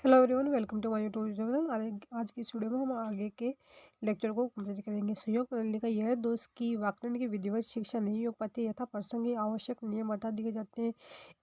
Hello everyone, welcome to my YouTube channel. आज की इस वीडियो में हम आगे के लेक्चर को कंप्लीट करेंगे। सहयोग प्रणाली का यह दोष कि व्याकरण की विधिवत शिक्षा नहीं हो पाती यथा प्रसंग ही आवश्यक नियम बता दिए जाते हैं।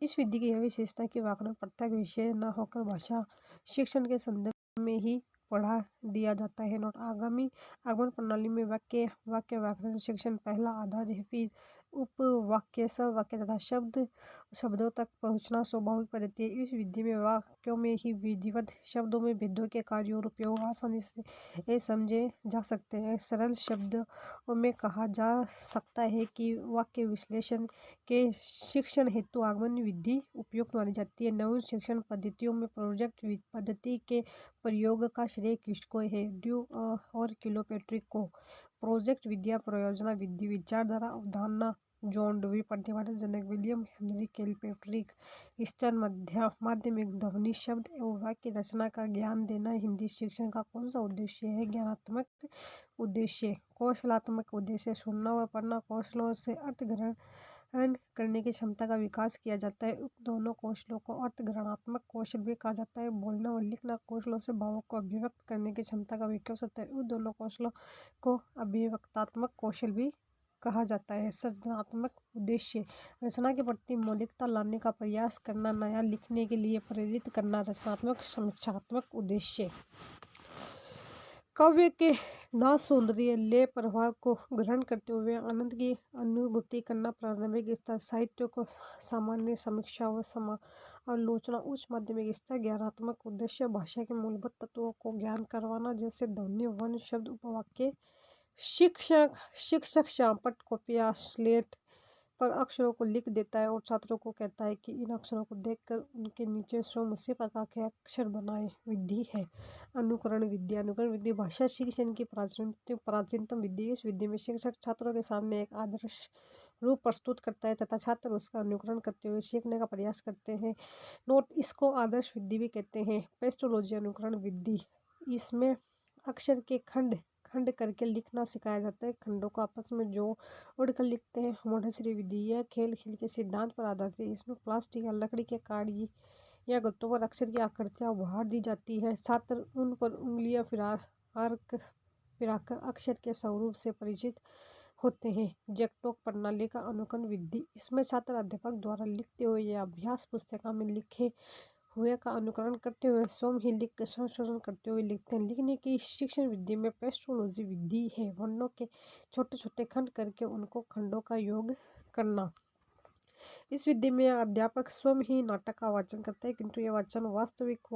इस विधि की यह विशेषता है कि व्याकरण प्रत्येक विषय न होकर भाषा शिक्षण के संदर्भ में ही पढ़ा दिया जाता है। नोट: आगामी आगमन प्रणाली में वाक्य वाक्य व्याकरण शिक्षण पहला आधार है, फिर उपवाक्य सवाक्य तथा शब्दों तक पहुंचना स्वाभाविक पद्धति है। इस विधि में वाक्यों में ही विधिवत शब्दों में भेदों के कार्य और उपयोग आसानी से समझे जा सकते हैं। सरल शब्दों में कहा जा सकता है कि वाक्य विश्लेषण के शिक्षण हेतु आगमन विधि उपयुक्त मानी जाती है। नवीन शिक्षण पद्धतियों में प्रोजेक्ट पद्धति के प्रयोग का श्रेय किसको है? ड्यू और किलोपेट्रिक को। प्रोजेक्ट विद्या परियोजना विधि विचारधारा अवधारणा जॉन डुवी पढ़ने वाले जनक विलियम हेनरी किलपेट्रिक। स्टर्न माध्यमिक ध्वनि शब्द एवं वाक्य रचना का ज्ञान देना हिंदी शिक्षण का कौन सा उद्देश्य है? ज्ञानात्मक उद्देश्य। कौशलात्मक उद्देश्य। सुनना व पढ़ना कौशलों से अर्थ ग्रहण करने की क्षमता का विकास किया जाता है। उक्त दोनों कौशलों को अर्थ ग्रहणात्मक कौशल भी कहा जाता है। बोलना व लिखना कौशलों से भावों को अभिव्यक्त करने की क्षमता का विकास होता है। उक्त दोनों कौशलों को अभिव्यक्तात्मक कौशल भी कहा जाता है। सृजनात्मक उद्देश्य। रचना के प्रति मौलिकता लाने का प्रयास करना, नया लिखने के लिए प्रेरित करना। रचनात्मक समीक्षात्मक उद्देश्य। काव्य के नाद सौंदर्य लय प्रभाव को ग्रहण करते हुए आनंद की अनुभूति करना। प्रारंभिक स्तर साहित्य को सामान्य समीक्षा व समालोचना। उच्च माध्यमिक स्तर ज्ञानात्मक उद्देश्य भाषा के मूलभूत तत्वों को ज्ञान करवाना, जैसे ध्वनि वर्ण शब्द उपवाक्य। शिक्षक श्यामपट्ट कॉपी या स्लेट पर अक्षरों को लिख देता है और छात्रों को कहता है कि इन अक्षरों को देखकर उनके नीचे स्वयं उसी प्रकार के अक्षर बनाए। विधि है अनुकरण विधि। अनुकरण विधि भाषा शिक्षण की प्राचीनतम विधि। इस विधि में शिक्षक छात्रों के सामने एक आदर्श रूप प्रस्तुत करता है तथा छात्र उसका अनुकरण करते हुए सीखने का प्रयास करते हैं। नोट: इसको आदर्श विधि भी कहते हैं। पेस्टोलॉजी अनुकरण विधि। इसमें अक्षर के खंड खंड करके लिखना सिखाया जाता है। खंडों को आपस में जोड़कर लिखते हैं। मोंटेसरी विधि। यह खेल के सिद्धांत पर आधारित है। इसमें प्लास्टिक या लकड़ी के कार्ड या गत्तों पर अक्षर की आकृतियां उभार दी जाती है। छात्र उन पर उंगलियां फिराकर अक्षर के स्वरूप से परिचित होते हैं। जैक्टोक प्रणाली का अनुकरण विधि। इसमें छात्र अध्यापक द्वारा लिखते हुए या अभ्यास पुस्तिका में लिखे हुए का अनुकरण करते हुए स्वयं ही लिख कर संशोधन करते हुए लिखते हैं। लिखने की शिक्षण विधि में पेस्टोलॉजी विधि है। वर्णों के छोटे छोटे खंड करके उनको खंडों का योग करना। इस विधि में अध्यापक स्वयं ही नाटक का वाचन करता है, किंतु यह वाचन वास्तविक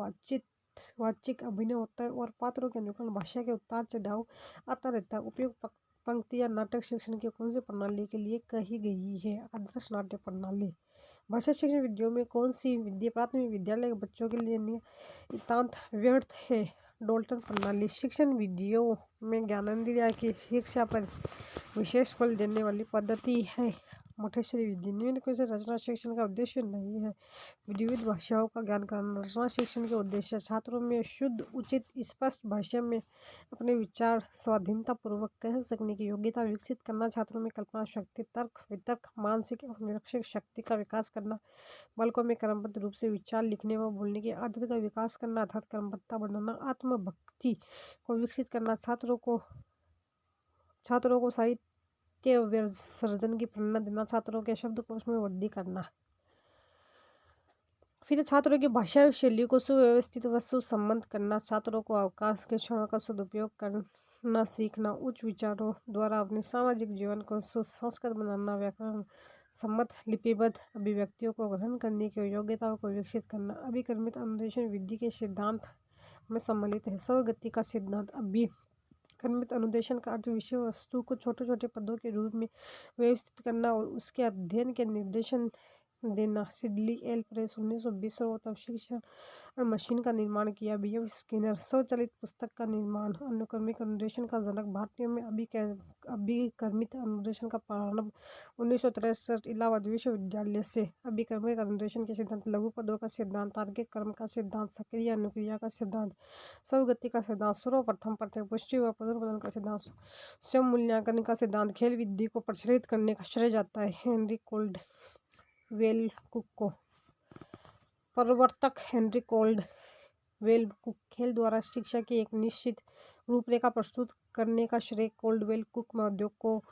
वाचिक अभिनय होता है और पात्रों के अनुकरण भाषा के उतार चढ़ाव आता रहता है। उपयुक्त पंक्तियां नाटक शिक्षण की कौन सी प्रणाली के लिए कही गई है? आदर्श नाट्य प्रणाली। भाषा शिक्षण विधियों में कौन सी विधि प्राथमिक विद्यालय के बच्चों के लिए नितांत व्यर्थ है? डोल्टन प्रणाली। शिक्षण विधियों में ज्ञानेंद्रिय की शिक्षा पर विशेष बल देने वाली पद्धति है। मोंटेसरी विधि। निम्न से रचना शिक्षण का उद्देश्य नहीं है। विविध भाषाओं का ज्ञान कराना। रचना शिक्षण के उद्देश्य छात्रों में शुद्ध, उचित, स्पष्ट भाषा में अपने विचार स्वाधीनता पूर्वक कह सकने की योग्यता विकसित करना। छात्रों में कल्पना शक्ति, तर्क वितर्क, मानसिक एवं निरीक्षक शक्ति का विकास करना। बालकों में क्रमबद्ध रूप से विचार लिखने व बोलने की आदत का विकास करना अर्थात क्रमबद्धता बढ़ाना। आत्मभक्ति को विकसित करना। छात्रों को साहित्य सर्जन की प्रेरणा देना। छात्रों के शब्दकोश में वृद्धि करना। फिर छात्रों की भाषा शैली को सुव्यवस्थित व सुसंबद्ध करना। छात्रों को अवकाश के क्षणों का सदुपयोग करना सीखना। उच्च विचारों द्वारा अपने सामाजिक जीवन को सुसंस्कृत बनाना। व्याकरण सम्मत लिपिबद्ध अभिव्यक्तियों को ग्रहण करने की योग्यता को विकसित करना। अभिक्रमित अनुदेशन विधि के सिद्धांत में सम्मिलित है। स्वगति का सिद्धांत। अभिक्रमित अनुदेशन का अर्थ विषय वस्तु को छोटे छोटे पदों के रूप में व्यवस्थित करना और उसके अध्ययन के निर्देशन देना। Siddeley L press 1920। सर्वोत्तम शिक्षण और मशीन का निर्माण किया। B.F. स्किनर। स्वचालित पुस्तक का निर्माण। अनुक्रमिक अनुदेशन का जनक। भारतीयों में अभिक्रमित अनुदेशन का प्रारंभ 1963 इलाहाबाद विश्वविद्यालय से। अभिक्रमित अनुदेशन के सिद्धांत: लघु पदों का सिद्धांत, तार्किक क्रम का सिद्धांत, सक्रिय अनुक्रिया का सिद्धांत, स्वगति का सिद्धांत, सर्वप्रथम प्रत्यय पुष्टि व पुनर्बदल का सिद्धांत, स्वयं मूल्यांकन का सिद्धांत। खेल विधि को प्रचलित करने का श्रेय जाता है हेनरी कोल्ड वेल कुक को। प्रवर्तक हेनरी कोल्ड वेल कुक खेल द्वारा शिक्षा की एक निश्चित रूपरेखा प्रस्तुत करने का श्रेय कोल्डवेल कुक उद्योग को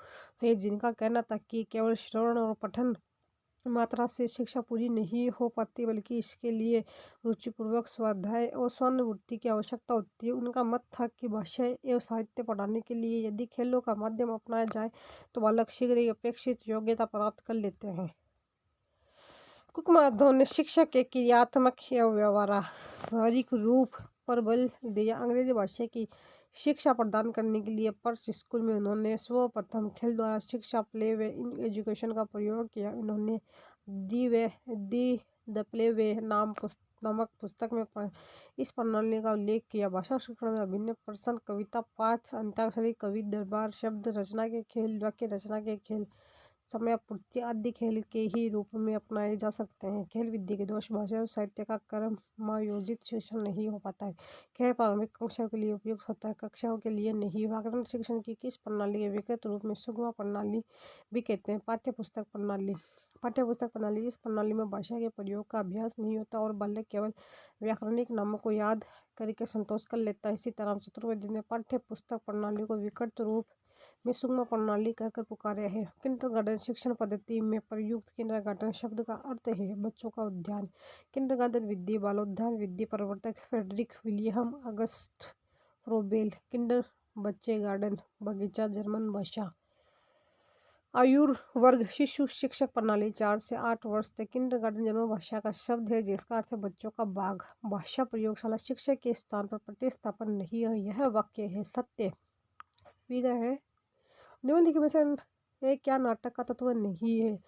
है, जिनका कहना था कि केवल श्रवण और पठन मात्रा से शिक्षा पूरी नहीं हो पाती, बल्कि इसके लिए रुचिपूर्वक स्वाध्याय और स्वानुभूति की आवश्यकता होती है। उनका मत था कि भाषा एवं साहित्य पढ़ाने के लिए यदि खेलों का माध्यम अपनाया जाए तो बालक शीघ्र ही अपेक्षित योग्यता प्राप्त कर लेते हैं। कुक माधव ने शिक्षा के क्रियात्मक एवं व्यवहारिक रूप पर बल दिया। अंग्रेजी भाषा की शिक्षा प्रदान करने के लिए पर्स स्कूल में उन्होंने सर्वप्रथम खेल द्वारा शिक्षा प्ले वे इन एजुकेशन का प्रयोग किया। उन्होंने दी द प्ले वे नामक पुस्तक में इस प्रणाली का उल्लेख किया। भाषा शिक्षण में अभिनय, प्रश्न, कविता पाठ, अंताक्षरी, कवि दरबार, शब्द रचना के खेल, वाक्य रचना के खेल, समयापूर्ति आदि खेल के ही रूप में अपनाए जा सकते हैं। खेल विद्या के दोष भाषा और साहित्य का क्रमायोजित शिक्षण नहीं हो पाता है। खेल प्रारंभिक कक्षाओं के लिए उपयुक्त होता है, कक्षाओं के लिए नहीं। व्याकरण शिक्षण की किस प्रणाली के विकृत रूप में सुगमा प्रणाली भी कहते हैं। पाठ्यपुस्तक प्रणाली इस प्रणाली में भाषा के प्रयोग का अभ्यास नहीं होता और बालक केवल व्याकरणिक नामों को याद करके संतोष कर लेता है। इसी तरह चतुर्वेदी ने पाठ्य पुस्तक प्रणाली को विकृत रूप में सुगमा प्रणाली कहकर पुकारा है। किंडरगार्टन शिक्षण पद्धति में प्रयुक्त किंडरगार्टन शब्द का अर्थ है बच्चों का उद्यान। किंडरगार्टन विधि बालोद्यान विधि प्रवर्तक फ्रेडरिक विलियम अगस्त फ्रोबेल। किंडर बच्चे, गार्डन बगीचा, जर्मन भाषा। आयुर्वर्ग शिशु शिक्षक प्रणाली 4 से 8 वर्ष तक। किंडरगार्टन जर्मन भाषा का शब्द है जिसका अर्थ है बच्चों का बाग। भाषा प्रयोगशाला शिक्षा के स्थान पर प्रतिस्थापन नहीं है। यह वाक्य है सत्य विग्रह है निबंध में से एक क्या नाटक का तत्व नहीं है।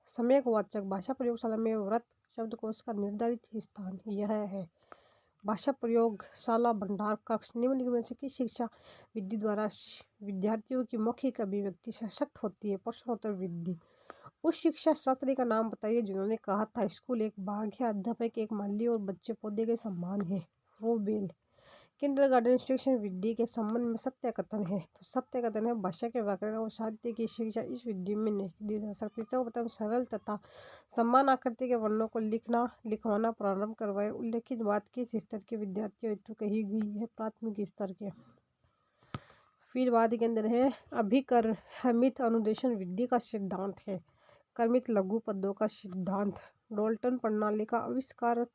सम्यक वाचक भाषा प्रयोगशाला में व्रत शब्दकोश का निर्धारित स्थान यह है। भाषा प्रयोगशाला भंडार कक्ष निम्न में से किस शिक्षा विधि द्वारा विद्यार्थियों की मौखिक अभिव्यक्ति सशक्त होती है। प्रश्नोत्तर विधि। उस शिक्षा शास्त्री का नाम बताइए जिन्होंने कहा था स्कूल एक बाग है, अध्यापक एक माली और बच्चे पौधे के समान है। फ्रोबेल। किंडरगार्टन शिक्षण विधि के संबंध में सत्य कथन है। तो सत्य कथन है भाषा के व्याकरण और साहित्य की शिक्षा इस विधि में नहीं दी जा सकती। सर्वप्रथम सरल तथा समान आकृति के वर्णों को लिखवाना प्रारंभ करवाए। उल्लेखित बात किस स्तर के विद्यार्थियों हेतु कही गई है। प्राथमिक स्तर के। फिर बाद के अंदर है अभिकर्मित अनुदेशन विधि का सिद्धांत है। कर्मित लघु पदों का सिद्धांत। डोल्टन प्रणाली का आविष्कार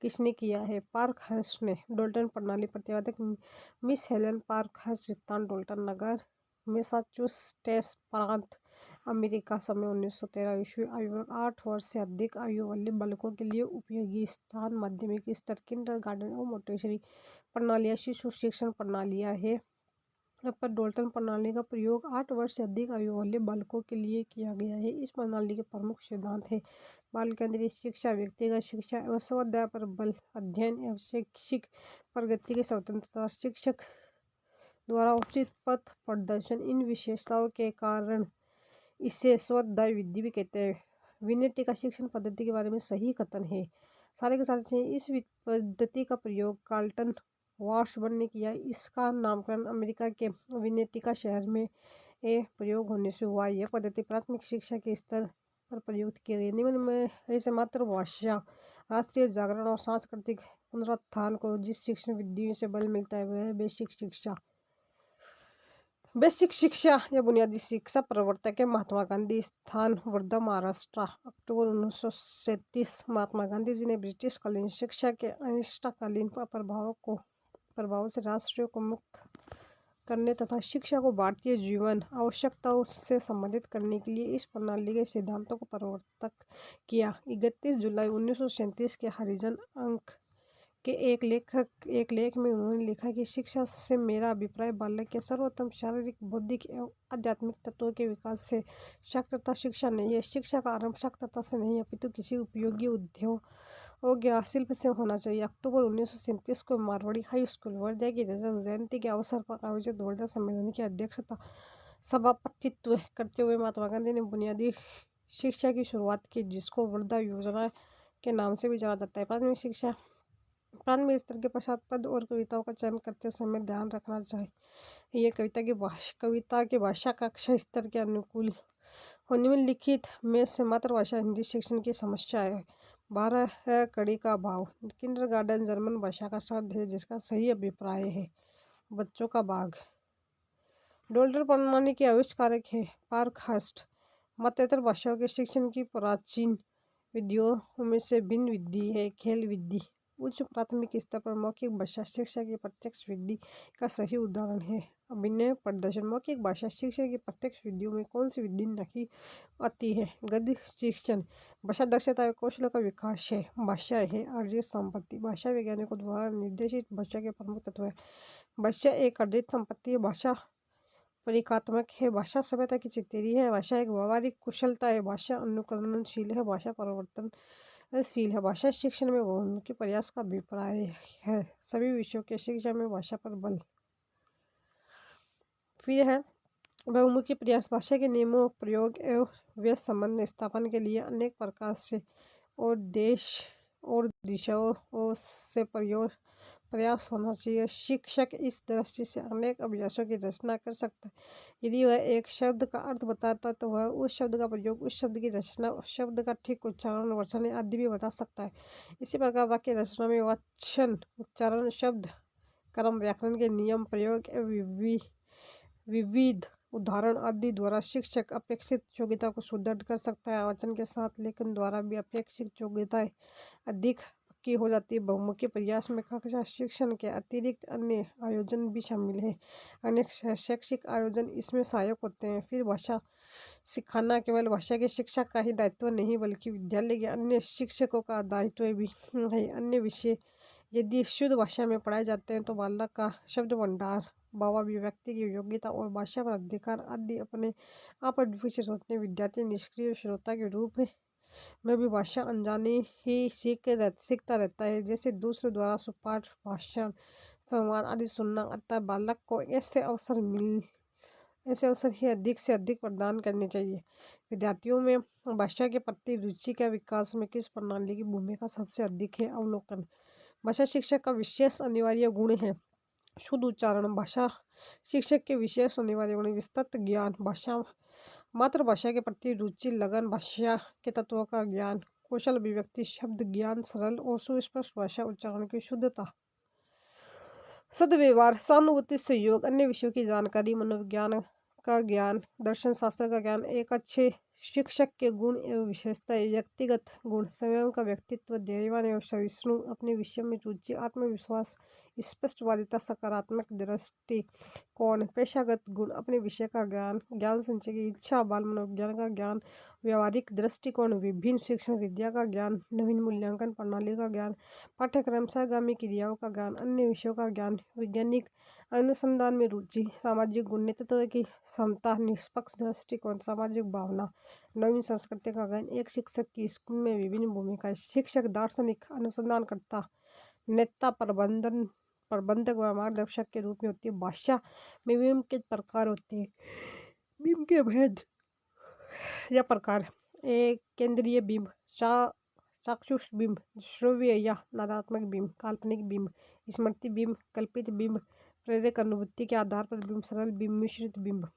किसने किया है। पार्कहर्स्ट ने। डोल्टन प्रणाली प्रतिपादक मिस हेलन पार्कहर्स्ट। सिद्धांत डोल्टन नगर मैसाचुसेट्स प्रांत अमेरिका। समय 1913 ईस्वी। आयु 8 वर्ष से अधिक आयु वाले बालकों के लिए उपयोगी स्थान माध्यमिक स्तर किंडरगार्टन और मोंटेसरी प्रणालियाँ शिशु शिक्षण प्रणालियाँ है। पर डोल्टन प्रणाली का प्रयोग 8 वर्ष से अधिक आयु वाले बालकों के लिए किया गया है। इस प्रणाली के प्रमुख सिद्धांत है बाल केंद्रित शिक्षा, व्यक्तिगत शिक्षा एवं स्वाध्याय पर बल, अध्ययन एवं शैक्षिक प्रगति की स्वतंत्रता, शिक्षक द्वारा उचित पथ प्रदर्शन। इन विशेषताओं के कारण इसे स्वाध्याय विधि भी कहते हैं। विनेटी का शिक्षण पद्धति के बारे में सही कथन है। सारे के सारे इस पद्धति का प्रयोग कार्लटन वाशबर्न ने किया। इसका नामकरण अमेरिका के विनेटिका शहर में प्रयोग होने से हुआ। यह पद्धति प्राथमिक शिक्षा के स्तर पर प्रयुक्त किए गए। निम्न में ऐसे मातृभाषा, राष्ट्रीय जागरण और सांस्कृतिक पुनरुत्थान को जिस शिक्षण विधियों से बल मिलता है वह है बेसिक शिक्षा। बेसिक शिक्षा या बुनियादी शिक्षा प्रवर्तक है महात्मा गांधी। स्थान वर्धा महाराष्ट्र। अक्टूबर 1937। महात्मा गांधी जी ने ब्रिटिश कालीन शिक्षा के अनिष्टकालीन प्रभावों से राष्ट्र को मुक्त करने तथा शिक्षा को भारतीय जीवन आवश्यकताओं से संबंधित करने के लिए इस प्रणाली के सिद्धांतों को प्रवर्तक किया। 31 जुलाई 1937 के हरिजन अंक के एक लेख में उन्होंने लिखा कि शिक्षा से मेरा अभिप्राय बालक के सर्वोत्तम शारीरिक, बौद्धिक एवं आध्यात्मिक तत्वों के विकास से साक्षरता शिक्षा नहीं है। शिक्षा का आरंभ साक्षरता से नहीं अपितु किसी उपयोगी उद्योग या शिल्प से होना चाहिए। अक्टूबर 1937 को मारवाड़ी हाई स्कूल वर्धा की रजत जयंती के अवसर पर आयोजित वर्धा सम्मेलन की अध्यक्षता सभापतित्व करते हुए महात्मा गांधी ने बुनियादी शिक्षा की शुरुआत की, जिसको वर्धा योजना के नाम से भी जाना जाता है। प्राथमिक स्तर के पश्चात पद और कविताओं का चयन करते समय ध्यान रखना चाहिए यह कविता की भाषा कक्षा स्तर के अनुकूल हो। निम्नलिखित में से मातृभाषा हिंदी शिक्षण की समस्या है। 12 है कड़ी का भाव। किंडरगार्टन जर्मन भाषा का शब्द है जिसका सही अभिप्राय है बच्चों का बाग। डोल्टर प्रणाली के आविष्कारक है पार्कहर्स्ट। मतेतर भाषाओं के शिक्षण की प्राचीन विधियों में से भिन्न विधि है खेल विधि। उच्च प्राथमिक स्तर पर मौखिक भाषा शिक्षा की प्रत्यक्ष विधि का सही उदाहरण है अभिनय प्रदर्शन। मौखिक भाषा शिक्षा की प्रत्यक्ष विधियों में कौन सी विधि नहीं आती है? गद्य शिक्षण। भाषा दक्षता व कौशल का विकास है। भाषा है अर्जित संपत्ति। भाषा वैज्ञानिकों द्वारा निर्देशित भाषा के प्रमुख तत्व है। भाषा एक अर्जित संपत्ति है। भाषा परिकात्मक है। भाषा सभ्यता की चितेरी है। भाषा एक व्यावहारिक कुशलता है। भाषा अनुकरणशील है। भाषा परिवर्तनशील है। भाषा शिक्षण में बहुमुखी प्रयास का अभिप्राय है। सभी विषयों के शिक्षा में भाषा पर बल। फिर है बहुमुखी प्रयास। भाषा के नियमों प्रयोग एवं व्यस्त संबंध स्थापन के लिए अनेक प्रकार से और देश और दिशाओं से प्रयास होना चाहिए। शिक्षक इस दृष्टि से अनेक अभ्यासों की रचना कर सकता है। यदि वह एक शब्द का अर्थ बताता तो वह उस शब्द का प्रयोग, उस शब्द की रचना, उस शब्द का ठीक उच्चारण, वचन आदि भी बता सकता है। इसी प्रकार वाक्य रचना में वचन, उच्चारण, शब्द क्रम, व्याकरण के नियम, प्रयोग एवं विविध उदाहरण आदि द्वारा शिक्षक अपेक्षित योग्यता को सुदृढ़ कर सकता है। वचन के साथ लेखन द्वारा भी अपेक्षित योग्यताएं अधिक पक्की हो जाती है। बहुमुखी प्रयास में कक्षा शिक्षण के अतिरिक्त अन्य आयोजन भी शामिल है। अनेक शैक्षिक आयोजन इसमें सहायक होते हैं। फिर भाषा सिखाना केवल भाषा की शिक्षा का ही दायित्व नहीं बल्कि विद्यालय के अन्य शिक्षकों का दायित्व भी है। अन्य विषय यदि शुद्ध भाषा में पढ़ाए जाते हैं तो बालक का शब्द भंडार, भाव अभिव्यक्ति की योग्यता और भाषा पर अधिकार आदि अपने आप विकसित होते हैं। विद्यार्थी निष्क्रिय श्रोता के रूप में भी भाषा अनजाने ही सीखता रहता है। जैसे दूसरे द्वारा सुपाठ, भाषण, संवाद आदि सुनना। अतः बालक को ऐसे अवसर ही अधिक से अधिक प्रदान करने चाहिए। विद्यार्थियों में भाषा के प्रति रुचि के विकास में किस प्रणाली की भूमिका सबसे अधिक है? अवलोकन। भाषा शिक्षक का विशेष अनिवार्य गुण है शुद्ध उच्चारण। भाषा शिक्षक के विशेष अनिवार्य गुण विस्तृत ज्ञान, भाषा मातृभाषा के प्रति रुचि, लगन, भाषा के तत्वों का ज्ञान, कौशल अभिव्यक्ति, शब्द ज्ञान, सरल और सुस्पष्ट भाषा उच्चारण की शुद्धता, सद्व्यवहार, सहानुभूति, सहयोग, अन्य विषयों की जानकारी, मनोविज्ञान का ज्ञान, दर्शन शास्त्र का ज्ञान। एक अच्छे शिक्षक के गुण एवं विशेषताएं। व्यक्तिगत गुण। स्वयं का व्यक्तित्व धैर्यवान एवं सहिष्णु, अपने विषय में रुचि, आत्मविश्वास, स्पष्टवादिता, सकारात्मक दृष्टिकोण। पेशागत गुण। अपने विषय का ज्ञान, ज्ञान संचय की इच्छा, बाल मनोविज्ञान का ज्ञान, व्यावहारिक दृष्टिकोण, विभिन्न शिक्षण विद्या का ज्ञान, नवीन मूल्यांकन प्रणाली का ज्ञान, पाठ्यक्रम सहगामी क्रियाओं का ज्ञान, अन्य विषयों का ज्ञान, वैज्ञानिक अनुसंधान में रुचि। सामाजिक गुण। नेतृत्व की क्षमता, निष्पक्ष दृष्टिकोण, सामाजिक भावना, नवीन संस्कृति का ज्ञान। एक शिक्षक की स्कूल में विभिन्न भूमिकाएं। शिक्षक दार्शनिक, अनुसंधानकर्ता, नेता, प्रबंधक व मार्गदर्शक के रूप में होती है। भाषा में बिंब के प्रकार होते हैं। बिंब के भेद या प्रकार। एक केंद्रीय बिंब, चाक्षुष बिंब, श्रव्य या नादात्मक बिंब, काल्पनिक बिंब, स्मृति बिंब, कल्पित बिंब, प्रेरक अनुभूति के आधार पर बिंब, सरल बिंब, मिश्रित बिंब,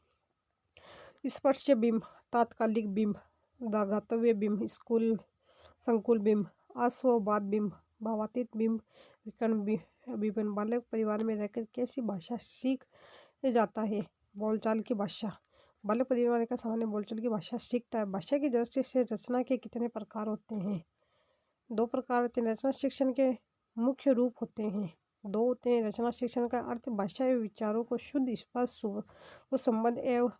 स्पर्श्य बिंब, तात्कालिक बिंब, दाघातव्य बिंब, संकुल बिंब, आस्वाद बिंब, भावातीत बिंब, विकर्ण बिंब। बालक परिवार में रहकर कैसी भाषा सीख जाता है? बोलचाल की भाषा। बालक परिवार का सामान्य बोलचाल की भाषा सीखता है। भाषा की दृष्टि से रचना के कितने प्रकार होते हैं? 2 प्रकार होते हैं। रचना शिक्षण के मुख्य रूप होते हैं 2 होते हैं। रचना शिक्षण का अर्थ भाषा एवं विचारों को शुद्ध, स्पष्ट व संबंध एवं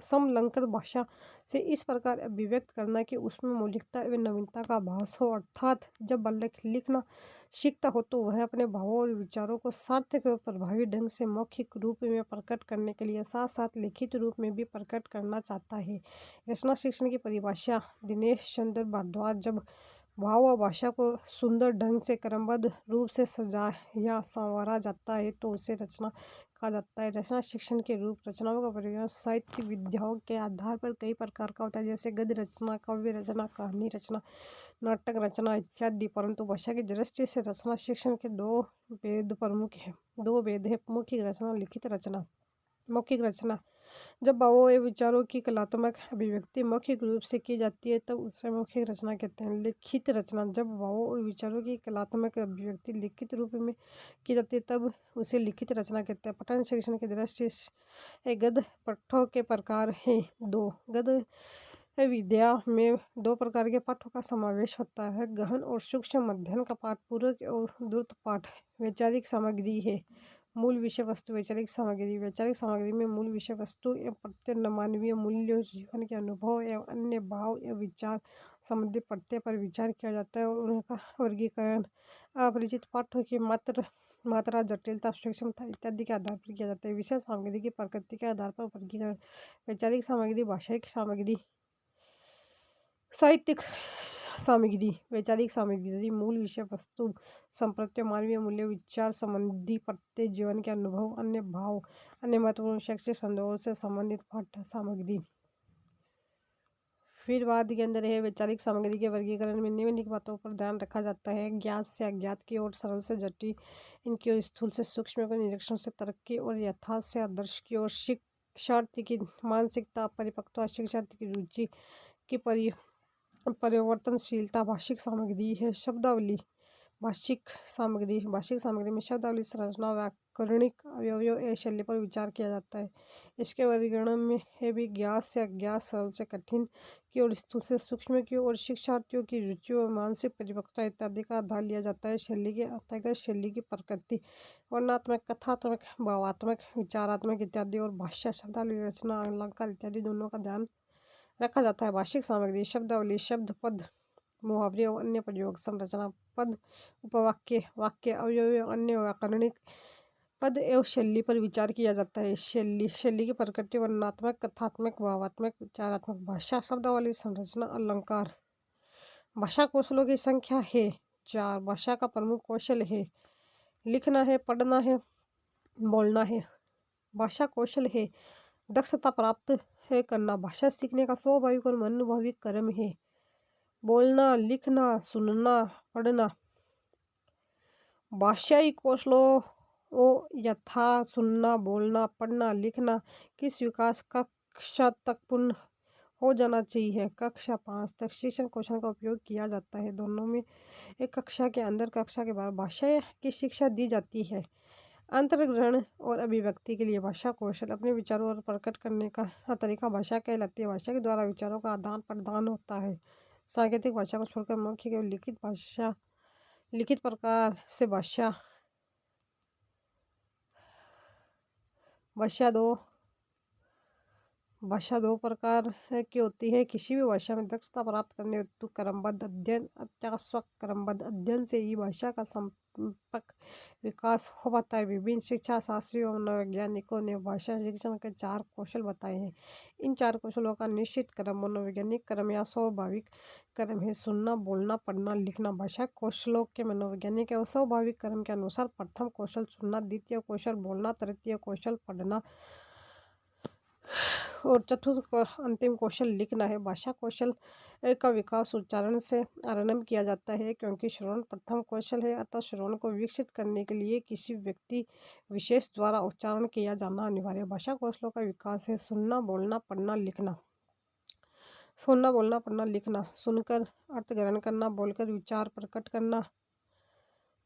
समलंकृत भाषा से इस प्रकार अभिव्यक्त करना कि उसमें मौलिकता एवं नवीनता का भास हो। अर्थात जब बालक लिखना सीखता हो तो वह अपने भावों और विचारों को सार्थक एवं प्रभावी ढंग से मौखिक रूप में प्रकट करने के लिए साथ साथ लिखित रूप में भी प्रकट करना चाहता है। रचना शिक्षण की परिभाषा। दिनेश चंद्र भारद्वाज। जब भाव व भाषा को सुंदर ढंग से क्रमबद्ध रूप से सजा या संवारा जाता है तो उसे रचना कहा जाता है। रचना शिक्षण के रूप। रचनाओं का प्रयोग साहित्य विधाओं के आधार पर कई प्रकार का होता है, जैसे गद्य रचना, काव्य रचना, कहानी रचना, नाटक रचना इत्यादि। परंतु भाषा की दृष्टि से रचना शिक्षण के 2 भेद प्रमुख हैं। 2 भेद है मौखिक रचना, लिखित रचना। मौखिक रचना जब भावों या विचारों की कलात्मक अभिव्यक्ति मौखिक रूप से की जाती है तब उसे मौखिक रचना कहते हैं। लिखित रचना, जब भावों और विचारों की कलात्मक अभिव्यक्ति लिखित रूप में की जाती है तब उसे लिखित रचना कहते हैं। पठन शिक्षण की दृष्टि से गद्य पठों के प्रकार हैं दो। गद्य विद्या में दो प्रकार के पाठों का समावेश होता है, गहन और सूक्ष्म। मध्यम का पाठ, पूरक और द्रुत पाठ। वैचारिक सामग्री है। मूल विषय वस्तु, वैचारिक सामग्री। वैचारिक सामग्री में मूल विषय वस्तु एवं प्रत्यय मानवीय मूल्यों, जीवन के अनुभव एवं अन्य भाव या विचार संबंधी प्रत्यय पर विचार किया जाता है और उनका वर्गीकरण अपरिचित पाठों की मात्रा, जटिलता, सूक्ष्मता इत्यादि के आधार पर किया जाता है। विषय सामग्री की प्रकृति के आधार पर वर्गीकरण। वैचारिक सामग्री, भाषायिक सामग्री, साहित्यिक सामग्री। वैचारिक सामग्री मूल विषय वस्तु, संप्रत्य, मानवीय मूल्य, विचार संबंधी प्रत्यय, जीवन के अनुभव, अन्य भाव, अन्य महत्वपूर्ण शैक्षिक संदर्भों से संबंधित पाठ्य सामग्री। फिर बाद के अंदर है वैचारिक सामग्री के वर्गीकरण में निम्नलिखित बातों पर ध्यान रखा जाता है। ज्ञात से अज्ञात की ओर, सरल से जटिल, इनकी ओर, स्थूल से सूक्ष्म को, निरीक्षण से तर्क की ओर, यथार्थ से आदर्श की ओर, शिक्षार्थी की मानसिकता, परिपक्वता, शिक्षार्थी की रुचि की परिवर्तनशीलता। भाषिक सामग्री है शब्दावली। भाषिक सामग्री में शब्दावली, संरचना, व्याकरणिक अवयव या शैली पर विचार किया जाता है। इसके वर्गीकरण में है भी ज्ञात से अज्ञात, सरल से कठिन की ओर, स्थूल से सूक्ष्म की ओर, शिक्षार्थियों की रुचि और मानसिक परिपक्वता इत्यादि का आधार लिया जाता है। शैली के अंतर्गत शैली की प्रकृति, वर्णनात्मक, कथात्मक, भावात्मक, विचारात्मक इत्यादि और भाषा, शब्दावली, रचना, अलंकार इत्यादि दोनों का ध्यान रखा जाता है। भाषिक सामग्री शब्दावली, शब्द, पद, मुहावरे और अन्य प्रयोग, संरचना, पद, उपवाक्य, वाक्य, अवयव, अन्य व्याकरणिक पद एवं शैली पर विचार किया जाता है। शैली की प्रकृति, वर्णनात्मक, कथात्मक, भावात्मक, विचारात्मक। भाषा, शब्दावली, संरचना, अलंकार। भाषा कौशलों की संख्या है 4। भाषा का प्रमुख कौशल है लिखना है, पढ़ना है, बोलना है। भाषा कौशल है दक्षता प्राप्त है करना। भाषा सीखने का स्वाभाविक और मनोभाविक क्रम है। बोलना, लिखना, सुनना, पढ़ना। भाषाई कौशलों यथा सुनना, बोलना, पढ़ना, लिखना किस विकास कक्षा तक पूर्ण हो जाना चाहिए। कक्षा 5 तक शिक्षण कौशल का उपयोग किया जाता है। दोनों में एक कक्षा के अंदर, कक्षा के बाहर भाषा की शिक्षा दी जाती है। अंतर्ग्रहण और अभिव्यक्ति के लिए भाषा कौशल, अपने विचारों और प्रकट करने का तरीका भाषा कहलाती है। भाषा के द्वारा विचारों का आदान प्रदान होता है। सांकेतिक भाषा को छोड़कर मौखिक एवं लिखित प्रकार से भाषा दो प्रकार की होती है। किसी भी भाषा में दक्षता प्राप्त करने हेतु क्रमबद्ध अध्ययन, अत्यावश्यक क्रमबद्ध अध्ययन से ही भाषा का संपर्क विकास हो पाता है। विभिन्न शिक्षा शास्त्रियों और मनोवैज्ञानिकों ने भाषा शिक्षण के 4 कौशल बताए हैं। इन 4 कौशलों का निश्चित क्रम, मनोवैज्ञानिक क्रम या स्वाभाविक क्रम है। सुनना, बोलना, पढ़ना, लिखना। भाषा कौशलों के मनोवैज्ञानिक एवं स्वाभाविक क्रम के अनुसार प्रथम कौशल सुनना, द्वितीय कौशल बोलना, तृतीय कौशल पढ़ना और चतुर्थ अंतिम कौशल लिखना है। भाषा कौशल का विकास उच्चारण से आरंभ किया जाता है क्योंकि श्रवण प्रथम कौशल है, अतः श्रवण को विकसित करने के लिए किसी व्यक्ति विशेष द्वारा उच्चारण किया जाना अनिवार्य है। भाषा कौशलों का विकास है सुनना, बोलना, पढ़ना, लिखना। सुनना, बोलना, पढ़ना, लिखना। सुनकर अर्थ ग्रहण करना, बोलकर विचार प्रकट करना,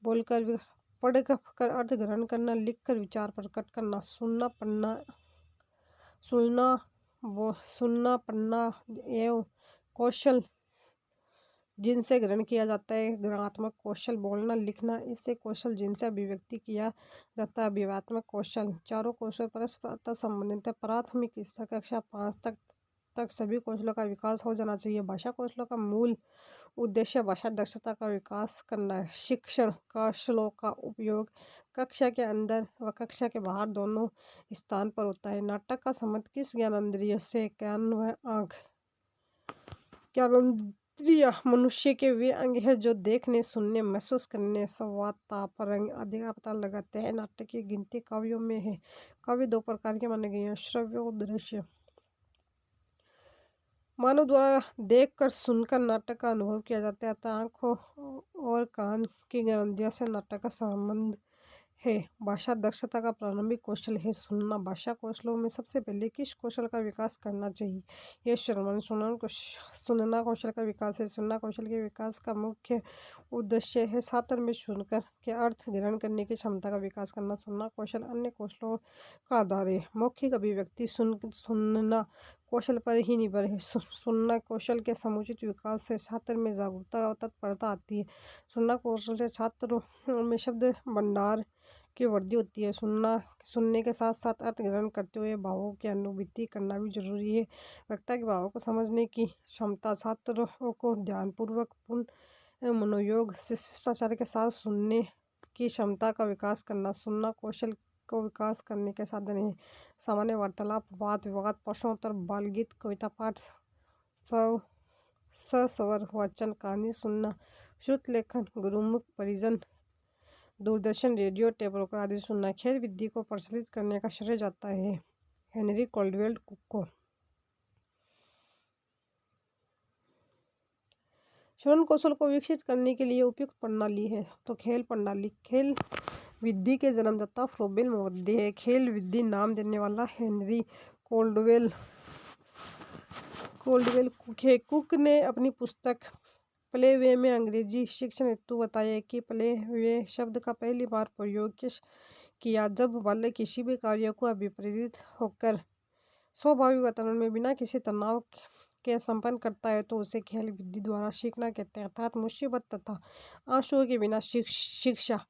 पढ़कर अर्थ ग्रहण करना, लिखकर विचार प्रकट करना। सुनना, पढ़ना एवं कौशल जिनसे ग्रहण किया जाता है ग्रहणात्मक कौशल। बोलना, लिखना इससे कौशल जिनसे अभिव्यक्ति किया जाता है अभिव्यक्तात्मक कौशल। चारों कौशल परस्पर संबंधित है। प्राथमिक स्तर कक्षा 5 तक सभी कौशलों का विकास हो जाना चाहिए। भाषा कौशलों का मूल उद्देश्य भाषा दक्षता का विकास करना है। शिक्षण कौशलों का उपयोग कक्षा के अंदर व कक्षा के बाहर दोनों स्थान पर होता है। नाटक का संबंध किस ज्ञानेंद्रिय से? कान व आँख। ज्ञानेंद्रिय मनुष्य के वे अंग है जो देखने, सुनने, महसूस करने, संवाद, ताप, रंग आदि का पता लगाते हैं। नाटक की गिनती काव्यों में है। काव्य 2 प्रकार के माने गए हैं, श्रव्य और दृश्य। मानव द्वारा देखकर, सुनकर नाटक का अनुभव किया जाता है, अतः आँखों और कान की ज्ञानेंद्रियों से नाटक का संबंध है। भाषा दक्षता का प्रारंभिक कौशल है सुनना। भाषा कौशलों में सबसे पहले किस कौशल का विकास करना चाहिए? यह श्रवण सुनना कौशल का विकास है। सुनना कौशल के विकास का मुख्य उद्देश्य है छात्र में सुनकर के अर्थ ग्रहण करने की क्षमता का विकास करना। सुनना कौशल अन्य कौशलों का आधार है। मौखिक अभिव्यक्ति सुनना कौशल पर ही निर्भर है। सुनना कौशल के समुचित विकास से छात्र में जागरूकता और तत्परता आती है। सुनना कौशल से छात्रों में शब्द भंडार की वृद्धि होती है। सुनने के साथ साथ अर्थ ग्रहण करते हुए भावों की अनुभूति करना भी जरूरी है। वक्ता के भावों को समझने की क्षमता छात्रों को ध्यानपूर्वक पूर्ण मनोयोग से शिष्टाचार के साथ सुनने की क्षमता का विकास करना सुनना कौशल को विकास करने के साधन है। सामान्य वार्तालाप, वाद विवाद, प्रश्नोत्तर, बालगीत, कविता पाठ, सस्वर वाचन, कहानी सुनना, श्रुत लेखन, गुरुमुख परिजन, दूरदर्शन, रेडियो, टेप रिकॉर्डर आदि सुनना। खेल विधि को प्रचलित करने का श्रेय जाता है हेनरी कॉल्डवेल कुक को। श्रवण कौशल को विकसित करने के लिए उपयुक्त प्रणाली है तो खेल प्रणाली। खेल विधि के जन्मदाता फ्रोबेल महोदय है। खेल विधि नाम देने वाला हेनरी कॉल्डवेल कुक ने अपनी पुस्तक प्ले वे में अंग्रेजी शिक्षण हेतु बताया कि प्ले वे शब्द का पहली बार प्रयोग किया जब बालक किसी भी कार्य को अभिप्रेरित होकर स्वाभाविक वातावरण में बिना किसी तनाव के संपन्न करता है तो उसे खेल विधि द्वारा सीखना कहते हैं। अर्थात मुसीबत तथा आंसुओं के बिना शिक्षा।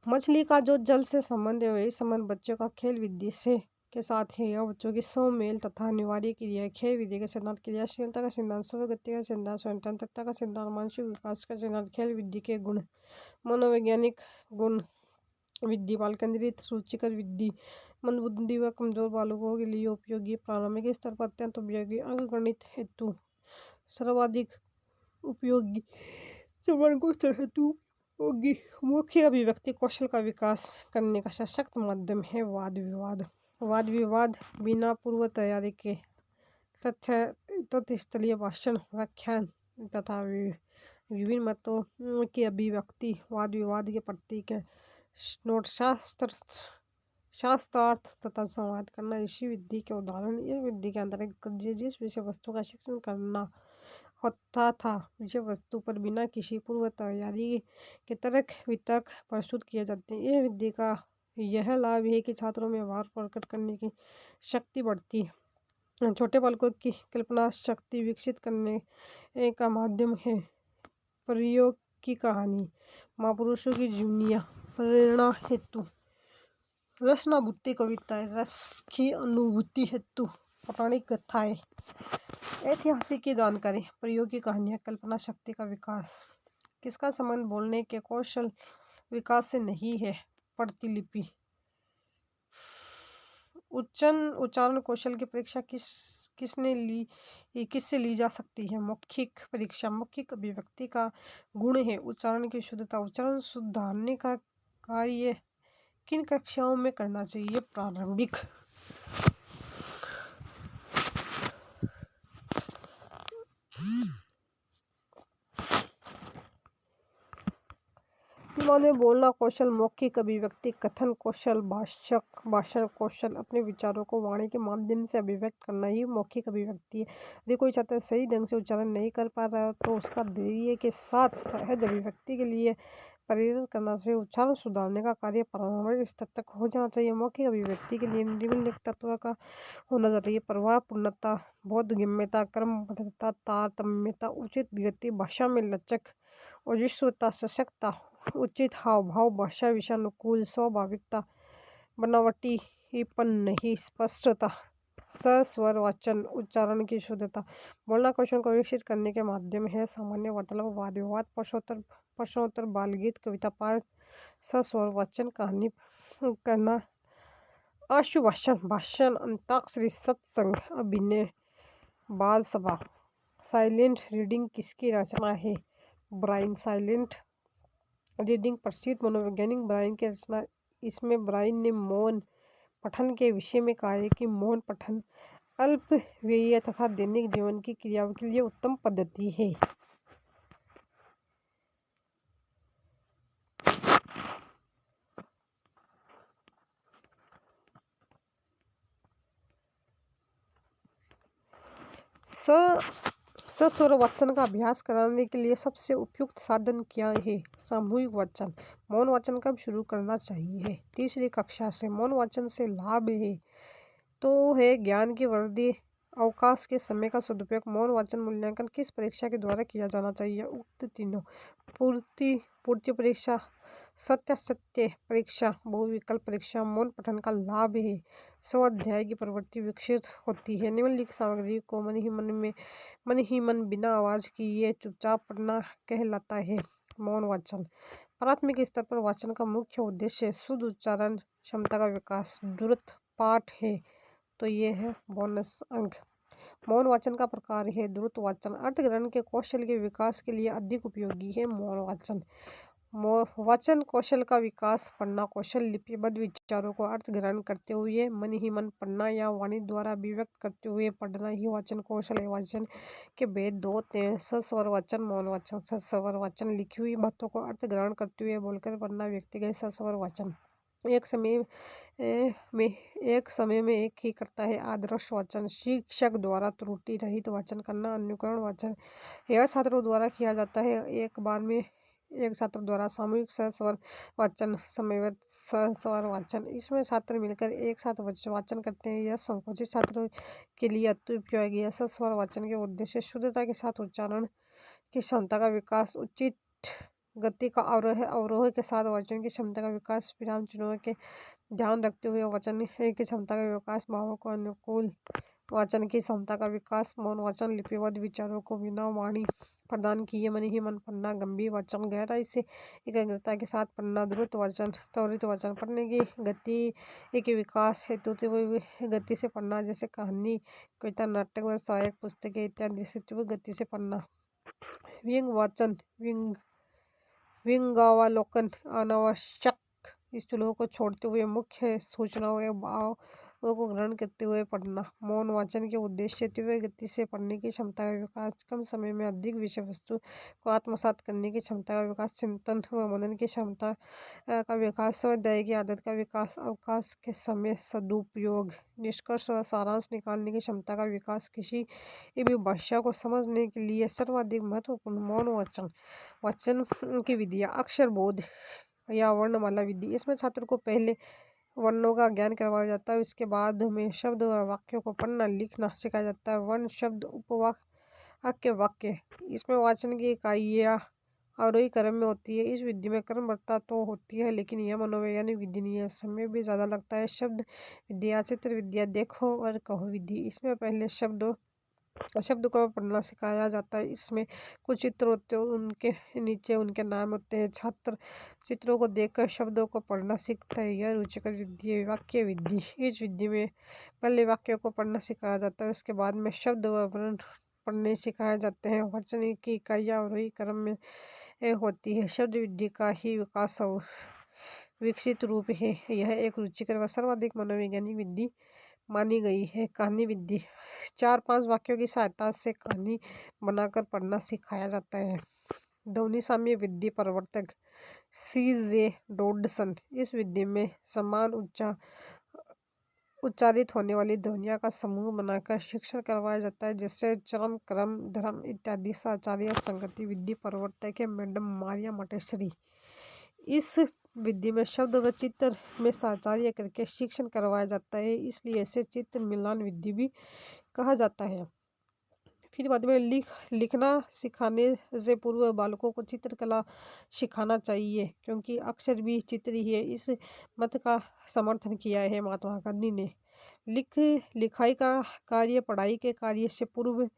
मछली का जो जल से संबंध है वही संबंध बच्चों का खेल विधि से के साथ है। यह बच्चों की स्वमेल तथा अनिवार्य क्रिया है। खेल विधि के सिद्धांत क्रियाशीलता का सिद्धांत, स्वगति का सिद्धांत, स्वतंत्रता का सिद्धांत, मानसिक विकास का सिद्धांत। खेल विधि के गुण, मनोवैज्ञानिक गुण विधि, बाल केंद्रित, रुचिकर विधि, मंदबुद्धि व कमजोर बालकों के लिए उपयोगी, प्रारंभिक स्तर पर अत्यंत उपयोगी, अंकगणित हेतु सर्वाधिक उपयोगी, श्रवण कौशल हेतु उपयोगी, मौखिक अभिव्यक्ति कौशल का विकास करने का सशक्त माध्यम है। वाद विवाद बिना पूर्व तैयारी के तथ्यस्थलीय भाषण, व्याख्यान तथा विभिन्न मतों की अभिव्यक्ति, वाद विवाद के प्रतीक है, नोट शास्त्रार्थ तथा संवाद करना इसी विधि के उदाहरण। यह विधि के अंतर्गत जिस विषय वस्तु का शिक्षण करना होता था विषय वस्तु पर बिना किसी पूर्व तैयारी के तर्क वितर्क प्रस्तुत किए जाते हैं। यह विधि का यह लाभ है कि छात्रों में भाव प्रकट करने की शक्ति बढ़ती है। छोटे बालकों की कल्पना शक्ति विकसित करने का माध्यम है। प्रयोग की कहानी, महापुरुषों की जीवनियाँ, प्रेरणा हेतु रसनाभूति कविताएं, रस की अनुभूति हेतु पौराणिक कथाएं, ऐतिहासिक की जानकारी, प्रयोग की कहानियाँ, कल्पना शक्ति का विकास। किसका संबंध बोलने के कौशल विकास से नहीं है? प्रतिलिपि। उच्चारण कौशल की परीक्षा किससे ली जा सकती है? मौखिक परीक्षा। मौखिक अभिव्यक्ति का गुण है उच्चारण की शुद्धता। उच्चारण सुधारने का कार्य किन कक्षाओं में करना चाहिए? प्रारंभिक। इन्होंने बोलना कौशल, मौखिक अभिव्यक्ति, कथन कौशल, भाषण कौशल, अपने विचारों को वाणी के माध्यम से अभिव्यक्त करना ही मौखिक अभिव्यक्ति है। यदि कोई छात्र सही ढंग से उच्चारण नहीं कर पा रहा तो उसका धैर्य के साथ सहज अभिव्यक्ति के लिए प्रेरित करना चाहिए। उच्चारण सुधारने का कार्य प्रारंभिक स्तर तक हो जाना चाहिए। मौखिक अभिव्यक्ति के लिए निम्नलिखित तत्व का होना चाहिए: प्रवाह, पूर्णता, बोधगम्यता, क्रमबद्धता, तारतम्यता, उचित गति, भाषा में लचक, ओजस्वता, सशक्तता, उचित हाव भाव, भाषा विषयानुकूल, स्वाभाविकता, बनावटीपन नहीं, स्पष्टता, सस्वर वाचन, उच्चारण की शुद्धता। बोलना कौशल को विकसित करने के माध्यम है सामान्य वार्तालाप, वाद विवाद, प्रश्नोत्तर, बालगीत, कविता पाठ, सस्वर वाचन, कहानी करना, आशु भाषण, अंताक्षरी, सत्संग, अभिनय, बाल सभा। साइलेंट रीडिंग किसकी रचना है? ब्राइन। साइलेंट रीडिंग प्रसिद्ध मनोवैज्ञानिक ब्राइन की रचना। इसमें ब्राइन ने मौन पठन के विषय में कहा है कि मौन पठन अल्प व्ययी तथा दैनिक जीवन की क्रियाओं के लिए उत्तम पद्धति है। सस्वर वाचन का अभ्यास कराने के लिए सबसे उपयुक्त साधन क्या है? सामूहिक वाचन। मौन वाचन कब शुरू करना चाहिए? तीसरी कक्षा से। मौन वाचन से लाभ है तो है ज्ञान की वृद्धि, अवकाश के समय का सदुपयोग। मौन वाचन मूल्यांकन किस परीक्षा के द्वारा किया जाना चाहिए? उक्त तीनों। पूर्ति पूर्ति परीक्षा, सत्य परीक्षा, बहुविकल्प परीक्षा। मौन पठन का लाभ है स्वाध्याय की प्रवृत्ति विकसित होती है। निम्नलिखित सामग्री को मन ही मन बिना आवाज किए चुपचाप पढ़ना कहलाता है मौन वाचन। प्राथमिक स्तर पर वाचन का मुख्य उद्देश्य शुद्ध उच्चारण क्षमता का विकास, द्रुत पाठ है तो ये है बोनस अंक। मौन वाचन का प्रकार है द्रुत वाचन। अर्थग्रहण के कौशल के विकास के लिए अधिक उपयोगी है मौन वाचन। वाचन कौशल का विकास, पढ़ना कौशल, लिपिबद्ध विचारों को अर्थ ग्रहण करते हुए मन ही मन पढ़ना या वाणी द्वारा अभिव्यक्त करते हुए पढ़ना ही वाचन कौशल है। वाचन के भेद दो हैं, सस्वर वाचन, मौन वाचन। सस्वर वाचन लिखी हुई बातों को अर्थ ग्रहण करते हुए बोलकर पढ़ना व्यक्तिगत सस्वर वाचन। एक समय में एक ही करता है आदर्श वाचन। शिक्षक द्वारा त्रुटि रहित वाचन करना अनुकरण वाचन। यह छात्रों द्वारा किया जाता है एक बार में एक छात्र द्वारा। सामूहिक सस्वर वाचन, समन्वित सस्वर वाचन। इसमें छात्र मिलकर एक साथ वाचन करते हैं। यह संकोचित छात्रों के लिए अति उपयोगी है। सस्वर वाचन के उद्देश्य शुद्धता के साथ उच्चारण की क्षमता का विकास, उचित गति का अवरोह के साथ वाचन की क्षमता का विकास, विराम चिन्हों के ध्यान रखते हुए वाचन की क्षमता का विकास, भावों को अनुकूल वाचन की क्षमता का विकास। मौन वाचन लिपिबद्ध विचारों को बिना वाणी प्रदान किए मन ही मन पढ़ना। गंभीर वाचन गहराई से एकाग्रता के साथ पढ़ना। द्रुत वाचन, त्वरित वाचन, पढ़ने की गति के विकास हेतु तीव्र गति से पढ़ना, जैसे कहानी, कविता, नाटक व सहायक पुस्तकें इत्यादि से तीव्र गति से पढ़ना। व्यंग वाचन, विहंगावलोकन, अनावश्यक स्थलों को छोड़ते हुए मुख्य सूचनाओं एवं भावों को ग्रहण करते हुए पढ़ना। मौन वाचन के उद्देश्य तीव्र गति से पढ़ने की क्षमता का विकास, कम समय में अधिक विषय वस्तु को आत्मसात करने की क्षमता का विकास, चिंतन व मनन की क्षमता का विकास, स्वाध्याय की आदत का विकास, अवकाश के समय सदुपयोग, निष्कर्ष व सारांश निकालने की क्षमता का विकास, किसी भी भाषा को समझने के लिए सर्वाधिक महत्वपूर्ण। मौन वाचन वाचन की विधियाँ, अक्षर बोध या वर्णमाला विधि। इसमें छात्र को पहले वर्णों का ज्ञान करवाया जाता है, उसके बाद में शब्द व वाक्यों को पढ़ना लिखना सिखाया जाता है। वर्ण, शब्द, उपवाक्य, वाक्य। इसमें वाचन की इकाइयाँ आरोही क्रम में होती है। इस विधि में क्रमबद्धता तो होती है लेकिन यह मनोवैज्ञानिक विधि नहीं है, समय भी ज़्यादा लगता है। शब्द विद्या, चित्र विद्या, देखो और कहो विधि। इसमें पहले शब्द को पढ़ना सिखाया जाता है। इसमें कुछ चित्र होते हैं, उनके नीचे उनके नाम होते हैं। छात्र चित्रों को देखकर शब्दों को पढ़ना सीखता है। यह रुचिकर विधि है। वाक्य विधि, इस विधि में पहले वाक्यों को पढ़ना सिखाया जाता है, उसके बाद में शब्द व वर्ण पढ़ने सिखाए जाते हैं। वाचन की इकाइयाँ अवरोही क्रम में होती है। शब्द विधि का ही विकास और विकसित रूप है। यह एक रुचिकर व सर्वाधिक मनोवैज्ञानिक विधि मानी गई है। कहानी विधि, 4-5 वाक्यों की सहायता से कहानी बनाकर पढ़ना सिखाया जाता है। ध्वनि साम्य विधि प्रवर्तक C.J. डॉडसन। इस विधि में समान उच्चारित होने वाली ध्वनियों का समूह बनाकर शिक्षण करवाया जाता है, जैसे चरम, क्रम, धर्म इत्यादि। साचार्य संगति विधि प्रवर्तक है मैडम मारिया मटेश्वरी। इस विधि में शब्द व चित्र में साचार्य करके शिक्षण करवाया जाता है, इसलिए इसे चित्र मिलान विधि भी कहा जाता है। फिर बाद में लिखना सिखाने से पूर्व बालकों को चित्रकला सिखाना चाहिए, क्योंकि अक्षर भी चित्र ही है। इस मत का समर्थन किया है महात्मा गांधी ने। लिखाई का कार्य पढ़ाई के कार्य से पूर्व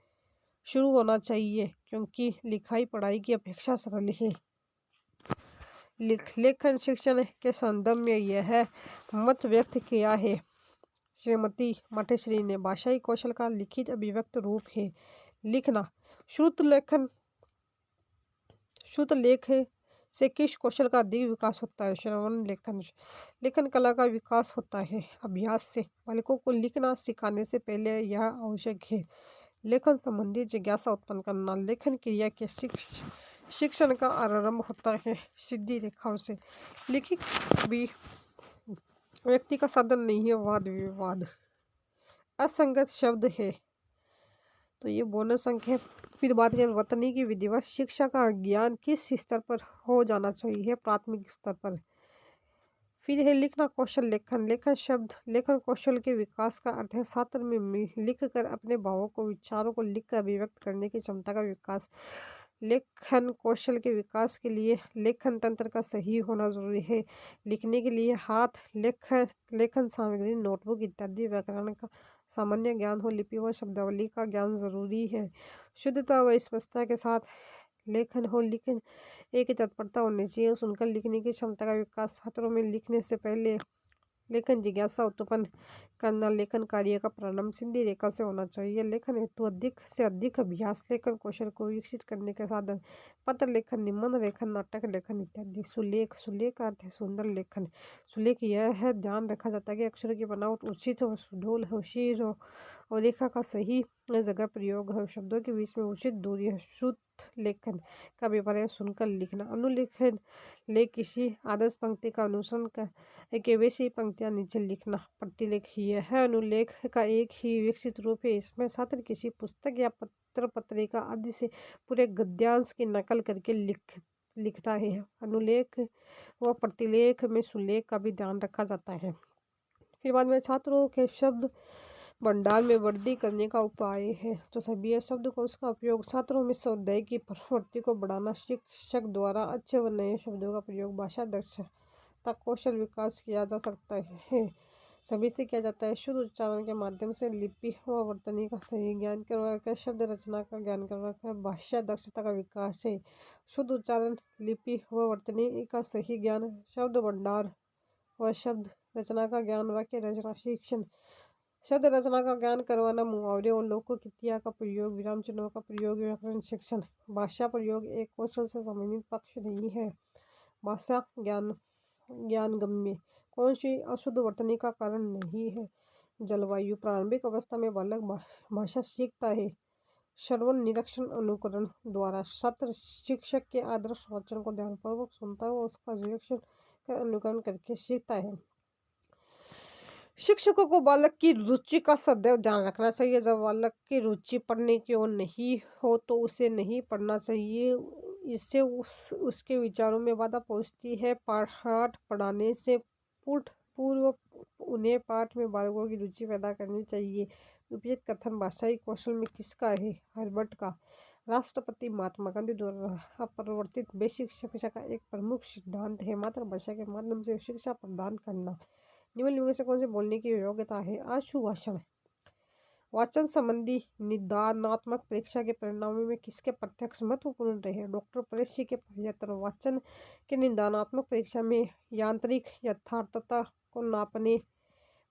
शुरू होना चाहिए, क्योंकि लिखाई पढ़ाई की अपेक्षा सरल है। लेखन शिक्षण के संदर्भ में यह मत व्यक्त किया है श्रीमती मटेश्वरी ने। भाषाई कौशल का लिखित अभिव्यक्त रूप है लिखना। श्रुत लेख से किस कौशल का अधिक विकास होता है? श्रवण लेखन। लेखन कला का विकास होता है अभ्यास से। बालकों को लिखना सिखाने से पहले यह आवश्यक है लेखन संबंधी जिज्ञासा उत्पन्न करना। लेखन क्रिया के शिक्षण का आरंभ होता है सीधी रेखाओं से। लिखित भी व्यक्ति का साधन नहीं है वाद विवाद। असंगत शब्द है तो ये बोनस अंक है। फिर बात करें वर्तनी की विधिवत शिक्षा का ज्ञान किस स्तर पर हो जाना चाहिए, प्राथमिक स्तर पर। फिर है लिखना कौशल लेखन। लेखन शब्द लेखन कौशल के विकास का अर्थ है छात्र में लिख कर अपने भावों को, विचारों को लिख कर अभिव्यक्त करने की क्षमता का विकास। लेखन कौशल के विकास के लिए लेखन तंत्र का सही होना जरूरी है। लिखने के लिए हाथ, लेखन लेखन सामग्री, नोटबुक इत्यादि व्याकरण का सामान्य ज्ञान हो, लिपि व शब्दावली का ज्ञान जरूरी है। शुद्धता व स्पष्टता के साथ लेखन हो, लिखन एक ही तत्परता होनी चाहिए। सुनकर लिखने की क्षमता का विकास। छात्रों में लिखने से पहले लेखन जिज्ञासा उत्पन्न करना। लेखन कार्य का प्रारंभ सीधी रेखा से होना चाहिए। लेखन हेतु अधिक से अधिक अभ्यास लेखन कौशल को विकसित करने के साधन। पत्र लेखन, निबंध लेखन, नाटक लेखन इत्यादि। सुलेख, सुलेख का अर्थ है सुंदर लेखन। सुलेख यह है ध्यान रखा जाता है कि अक्षर की बनावट उचित हो, सुडौल हो, शीर हो और रेखा का सही जगह प्रयोग हो, शब्दों के बीच में उचित दूरी है। शुद्ध लेखन का अभिप्राय सुनकर लिखना। अनुलेखन लेख किसी आदर्श पंक्ति का अनुसरण कर के वैसी पंक्तियां नीचे लिखना। प्रतिलेख यह अनुलेख का एक ही विकसित रूप है। इसमें छात्र किसी पुस्तक या पत्र पत्रिका आदि से पूरे गद्यांश की नकल करके लिखता है। अनुलेख व प्रतिलेख में सुलेख का भी ध्यान रखा जाता है। फिर बाद में छात्रों के शब्द भंडार में वृद्धि करने का उपाय है। तो सभी शब्दकोश का उपयोग छात्रों में स्वाध्याय की प्रवृत्ति को बढ़ाना। शिक्षक द्वारा अच्छे व नए शब्दों का प्रयोग भाषा दक्षता कौशल विकास किया जा सकता है। सभी से किया जाता है। शुद्ध उच्चारण के माध्यम से लिपि व वर्तनी का सही ज्ञान करवाकर शब्द रचना का ज्ञान करवाकर भाषा दक्षता का विकास है। शुद्ध उच्चारण, लिपि व वर्तनी का सही ज्ञान, शब्द भंडार व शब्द रचना का ज्ञान, वाक्य रचना शिक्षण। शब्द रचना का ज्ञान करवाना, मुहावरे और लोकोक्तियाँ का प्रयोग, विराम चिन्हों का प्रयोग, व्याकरण शिक्षण। भाषा प्रयोग एक कौशल से संबंधित पक्ष नहीं है। भाषा ज्ञान गम्य कौन सी अशुद्ध वर्तनी का कारण नहीं है। जलवायु प्रारंभिक अवस्था में बालक भाषा सीखता है। श्रवण, निरीक्षण, अनुकरण द्वारा छात्र शिक्षक के आदर्श वचन को ध्यानपूर्वक सुनता है और उसका निरीक्षण कर अनुकरण करके सीखता है। शिक्षकों को बालक की रुचि का सदैव ध्यान रखना चाहिए। जब बालक की रुचि पढ़ने की ओर नहीं हो तो उसे नहीं पढ़ना चाहिए। इससे उसके विचारों में बाधा पहुंचती है। पाठ पढ़ाने से पूर्व उन्हें पाठ में बालकों की रुचि पैदा करनी चाहिए। उपयुक्त कथन भाषाई कौशल में किसका है? हर्बर्ट का। राष्ट्रपति महात्मा गांधी द्वारा प्रवर्तित बेसिक शिक्षा का एक प्रमुख सिद्धांत है मातृभाषा के माध्यम से शिक्षा प्रदान करना। निम्न में से कौन से बोलने की योग्यता है? आशु भाषण। वाचन संबंधी निदानात्मक परीक्षा के परिणामों में किसके प्रत्यक्ष महत्वपूर्ण रहे? डॉक्टर परेशी के प्रयत्न। वाचन के निदानात्मक परीक्षा में यांत्रिक यथार्थता को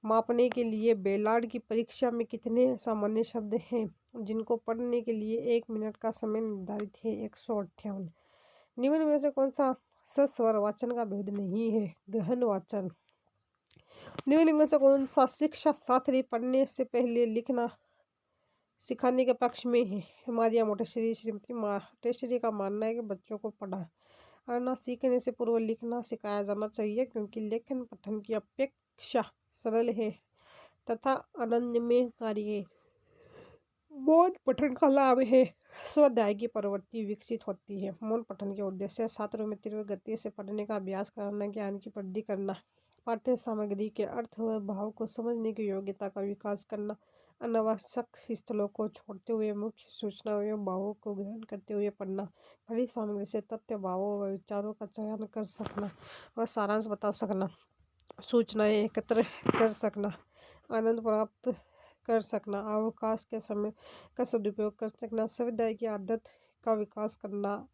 मापने के लिए बेलार्ड की परीक्षा में कितने सामान्य शब्द हैं जिनको पढ़ने के लिए 1 मिनट का समय निर्धारित है? 158। निम्न में से कौन सा सस्वर वाचन का भेद नहीं है? गहन वाचन। निम्न में से कौन सा शिक्षा शास्त्री पढ़ने से पहले लिखना सिखाने के पक्ष में है? मारिया मोटेसरी। श्रीमती मोटेसरी का मानना है कि बच्चों को पढ़ना सीखने से पूर्व लिखना सिखाया जाना चाहिए क्योंकि लेखन पठन की अपेक्षा सरल है तथा आनंदमयकारी है। मौन पठन का लाभ है स्वाध्याय की प्रवृत्ति विकसित होती है। मौन पठन के उद्देश्य छात्रों में तीव्र गति से पढ़ने का अभ्यास कराना, ज्ञान की वृद्धि करना, पाठ्य सामग्री के अर्थ व भाव को समझने की योग्यता का विकास करना, अनावश्यक स्थलों को छोड़ते हुए मुख्य सूचनाओं एवं भावों को ग्रहण करते हुए पढ़ना, पढ़ी सामग्री से तथ्य, भावों व विचारों का चयन कर सकना व सारांश बता सकना, सूचनाएं एकत्र कर सकना, आनंद प्राप्त कर सकना, अवकाश के समय का सदुपयोग कर सकना, स्वाध्याय की आदत का विकास करना,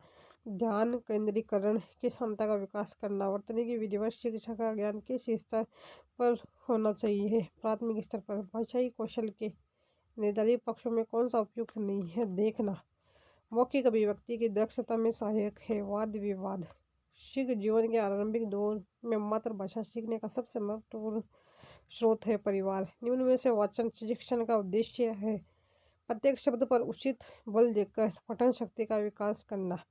ध्यान केंद्रीकरण की क्षमता का विकास करना। वर्तनी की विधिवत शिक्षा का ज्ञान किस स्तर पर होना चाहिए? प्राथमिक स्तर पर। भाषाई कौशल के निर्धारित पक्षों में कौन सा उपयुक्त नहीं है? देखना। मौखिक अभिव्यक्ति की दक्षता में सहायक है। वाद विवाद। शिक्षक जीवन के आरंभिक दौर में मातृभाषा सीखने का सबसे महत्वपूर्ण स्रोत है। परिवार। निम्न में से वाचन शिक्षण का उद्देश्य है प्रत्येक शब्द पर उचित बल देकर पठन शक्ति का विकास करना।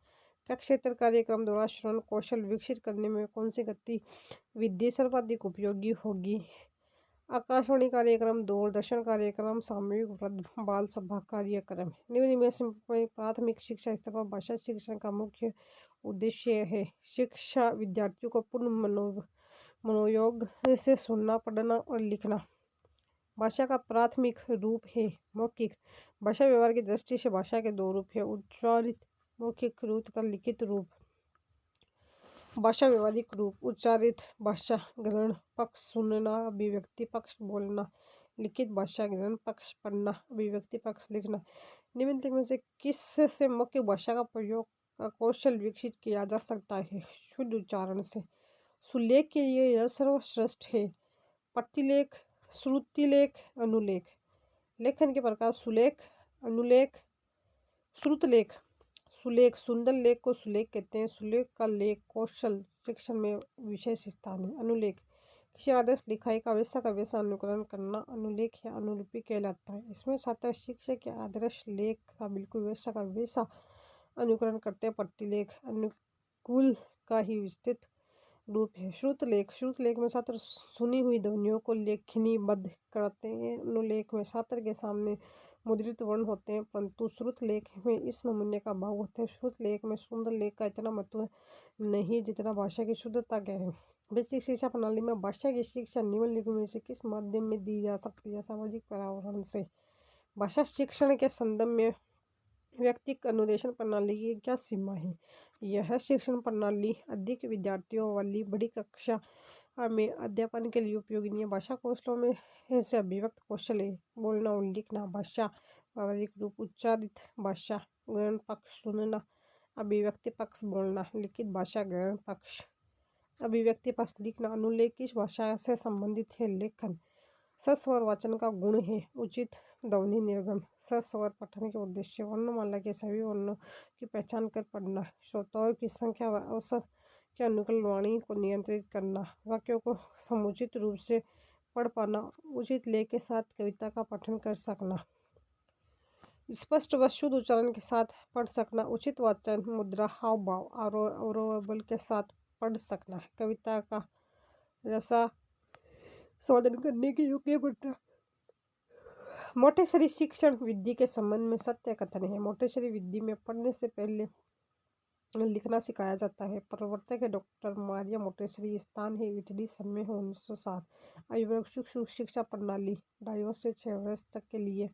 कक्षेत्र कार्यक्रम द्वारा श्रवण कौशल विकसित करने में कौन सी गतिविधि सर्वाधिक उपयोगी होगी? आकाशवाणी कार्यक्रम, दूरदर्शन कार्यक्रम, सामूहिक वृद्ध बाल सभा कार्यक्रम। निम्न में से प्राथमिक शिक्षा स्तर पर भाषा शिक्षण का मुख्य उद्देश्य है शिक्षा विद्यार्थियों को पूर्ण मनोयोग से सुनना, पढ़ना और लिखना। भाषा का प्राथमिक रूप है मौखिक। भाषा व्यवहार की दृष्टि से भाषा के दो रूप है, उच्चारित मौखिक रूप तथा लिखित रूप। भाषा व्यवहारिक रूप: उच्चारित भाषा ग्रहण पक्ष सुनना, अभिव्यक्ति पक्ष बोलना। लिखित भाषा ग्रहण पक्ष पढ़ना, अभिव्यक्ति पक्ष लिखना। निम्नलिखित में से किस से मौखिक भाषा का प्रयोग का कौशल विकसित किया जा सकता है? शुद्ध उच्चारण से। सुलेख के लिए यह सर्वश्रेष्ठ है। प्रतिलेख, श्रुतिलेख, अनुलेख। लेखन के प्रकार: सुलेख, अनुलेख, श्रुतलेख। सुलेख, सुंदर लेख को सुलेख कहते हैं। सुलेख का लेख कौशल शिक्षण में विशेष स्थान है। अनुलेख, किसी आदर्श लिखाई का वैसा अनुकरण करना अनुलेख या अनुलिपि कहलाता है। इसमें छात्र शिक्षक के आदर्श लेख का बिल्कुल वैसा अनुकरण करते हैं। प्रतिलेख अनुकूल का ही विस्तृत रूप है। श्रुतलेख, श्रुतलेख में छात्र सुनी हुई ध्वनियों को लेखनीबद्ध करते हैं। अनुलेख में छात्र के सामने मुद्रित वर्ण होते हैं, परंतु श्रुतलेख में इस नमूने का अभाव होता है। श्रुतलेख में सुंदर लेख का इतना महत्व नहीं जितना भाषा की शुद्धता का है। बेसिक शिक्षा प्रणाली में भाषा की शिक्षा निम्नलिखित में से किस माध्यम में दी जा सकती है? सामाजिक पर्यावरण से। भाषा शिक्षण के संदर्भ में व्यक्तिगत अनुदेशन प्रणाली की क्या सीमा है? यह शिक्षण प्रणाली अधिक विद्यार्थियों वाली बड़ी कक्षा में अध्यापन के लिए उपयोगी नहीं है। भाषा कौशलों में ऐसे अभिव्यक्त कौशल है: बोलना और लिखना। भाषा व्यावहारिक रूप: उच्चारित भाषा ग्रहण पक्ष सुनना, अभिव्यक्ति पक्ष बोलना। लिखित भाषा ग्रहण पक्ष, अभिव्यक्ति पक्ष लिखना। अनुलेख किस भाषा से संबंधित है? लेखन। सस्वर वाचन का गुण है उचित ध्वनि निर्गम। सस्वर पठन के उद्देश्य: वर्णमाला के सभी वर्णों की पहचान कर पढ़ना, श्रोताओं की संख्या व अवसर के अनुकूल वाणी को नियंत्रित करना, वाक्यों को समुचित रूप से पढ़ पाना, उचित लेख के साथ कविता का पठन कर सकना, स्पष्ट व शुद्ध उच्चारण के साथ पढ़ सकना, उचित वाचन मुद्रा हाव भाव अवरोह के साथ पढ़ सकना, कविता का रसा स्वादन करने के योग्य बनना। मोटेसरी शिक्षण विधि के संबंध में सत्य कथन है। मोटेसरी विधि में पढ़ने से पहले लिखना सिखाया जाता है। प्रवर्तक है डॉक्टर मारिया मोटेसरी। स्थान है इटली। समय है 1907। आयु शिक्षा प्रणाली 2.5 से 6 वर्ष तक के लिए।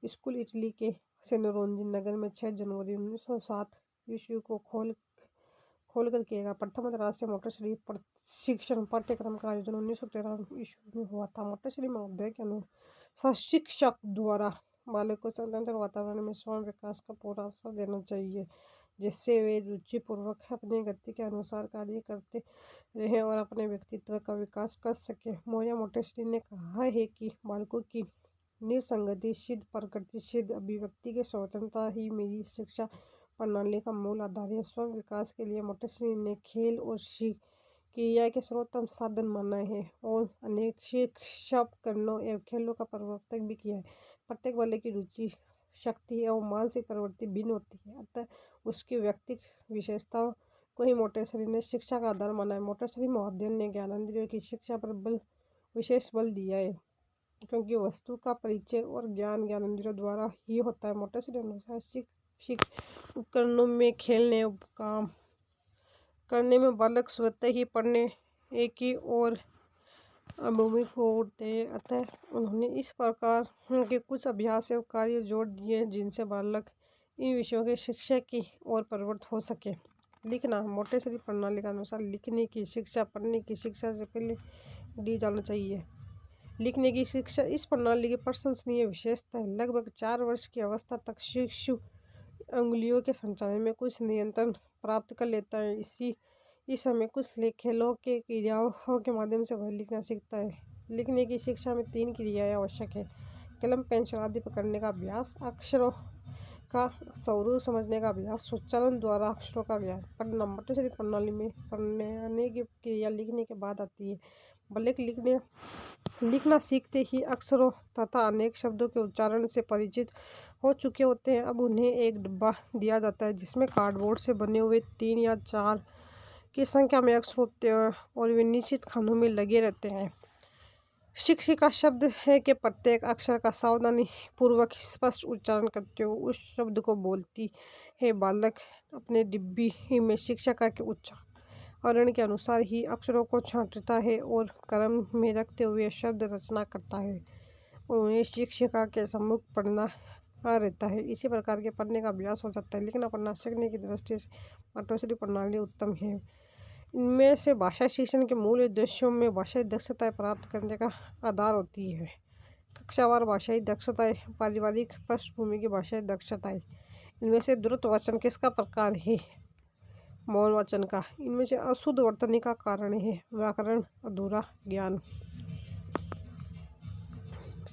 स्कूल इटली के सेनोरोंजी नगर में 6 जनवरी 1907 ईस्वी को खोलकर किया गया। प्रथम अंतर्राष्ट्रीय मोटेसरी प्रशिक्षण पाठ्यक्रम का आयोजन 1913 ईस्वी में हुआ था। मोटेसरी महोदय के अनुसार शिक्षक द्वारा बालक को स्वतंत्र वातावरण में स्वयं विकास का पूरा अवसर देना चाहिए, जिससे वे रुचिपूर्वक अपनी गति के अनुसार कार्य करते रहें और अपने व्यक्तित्व का विकास कर सकें। मोरिया मोटेसरी ने कहा है कि बालकों की निसंगति सिद्ध प्रकृति सिद्ध अभिव्यक्ति की स्वतंत्रता ही मेरी शिक्षा प्रणाली का मूल आधार है। स्वयं विकास के लिए मोटेसरी ने खेल और क्रिया के सर्वोत्तम साधन माना है और अनेक शिक्षा उपकरणों एवं खेलों का प्रवर्तन भी किया है। प्रत्येक बालक की रुचि, शक्ति एवं मानसिक प्रवृत्ति भिन्न होती है, अतः उसकी व्यक्तिगत विशेषताओं को ही मोटेसरी ने शिक्षा का आधार माना है। मोटेसरी महोदय ने ज्ञानेंद्रियों की शिक्षा पर विशेष बल दिया है, क्योंकि वस्तु का परिचय और ज्ञान ज्ञानेंद्रियों द्वारा ही होता है। मोटेसरी अनुसार शैक्षिक उपकरणों में खेलने और काम करने में बालक स्वतः ही पढ़ने की ओर अभिमुख होते हैं, अतः उन्होंने इस प्रकार के कुछ अभ्यास एवं कार्य जोड़ दिए जिनसे बालक इन विषयों की शिक्षा की ओर प्रवृत्त हो सके। लिखना मोटेसरी प्रणाली के अनुसार लिखने की शिक्षा पढ़ने की शिक्षा से पहले दी जाना चाहिए। लिखने की शिक्षा इस प्रणाली की प्रशंसनीय विशेषता है। लगभग 4 वर्ष की अवस्था तक शिशु अंगुलियों के संचालन में कुछ नियंत्रण प्राप्त कर लेता है। इस समय कुछ खेलों के क्रियाओं के माध्यम से वह लिखना सीखता है। लिखने की शिक्षा में 3 क्रियाएं आवश्यक है: कलम पेंसिल आदि पकड़ने का अभ्यास, अक्षरों का स्वरूप समझने का अभ्यास, उच्चारण द्वारा अक्षरों का ज्ञान। पढ़ना मोटेसरी प्रणाली में पढ़ने की क्रिया लिखने के बाद आती है। बालक लिखना सीखते ही अक्षरों तथा अनेक शब्दों के उच्चारण से परिचित हो चुके होते हैं। अब उन्हें एक डिब्बा दिया जाता है जिसमें कार्डबोर्ड से बने हुए 3 या 4 की संख्या में अक्षर होते हैं और वे निश्चित खानों में लगे रहते हैं। शिक्षिका शब्द है कि प्रत्येक अक्षर का सावधानी पूर्वक स्पष्ट उच्चारण करते हुए उस शब्द को बोलती है। बालक अपने डिब्बी में शिक्षिका के उच्चारण के अनुसार ही अक्षरों को छांटता है और क्रम में रखते हुए शब्द रचना करता है और उन्हें शिक्षिका के सम्मुख पढ़ना रहता है। इसी प्रकार के पढ़ने का अभ्यास हो सकता है। लिखना पढ़ना सीखने की दृष्टि से मातोश्री प्रणाली उत्तम है। इनमें से भाषा शिक्षण के मूल उद्देश्यों में भाषाई दक्षताएं प्राप्त करने का आधार होती है। कक्षावार भाषाई दक्षताएं, पारिवारिक पृष्ठभूमि की भाषाई दक्षताएं। इनमें से द्रुत वचन किसका प्रकार है? मौन वचन का। इनमें से अशुद्ध वर्तनी का कारण है व्याकरण, अधूरा ज्ञान।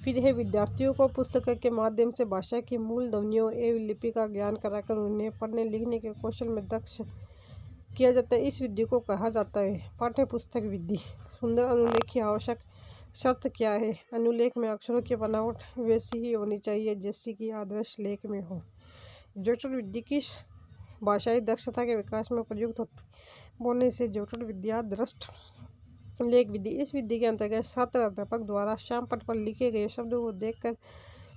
फिर है विद्यार्थियों को पुस्तक के माध्यम से भाषा की मूल ध्वनियों एवं लिपि का ज्ञान कराकर उन्हें पढ़ने लिखने के कौशल में दक्ष किया जाता है। इस विधि को कहा जाता है पाठ्य पुस्तक विधि। सुंदर अनुलेख की आवश्यक शर्त क्या है? अनुलेख में अक्षरों की बनावट वैसी ही होनी चाहिए जैसी कि आदर्श लेख में हो। जटिल विधि किस भाषाई दक्षता के विकास में प्रयुक्त होती बोलने से जटिल विद्या दृष्ट लेख विधि। इस विधि के अंतर्गत छात्र अध्यापक द्वारा श्यामपट्ट पर लिखे गए शब्दों को देखकर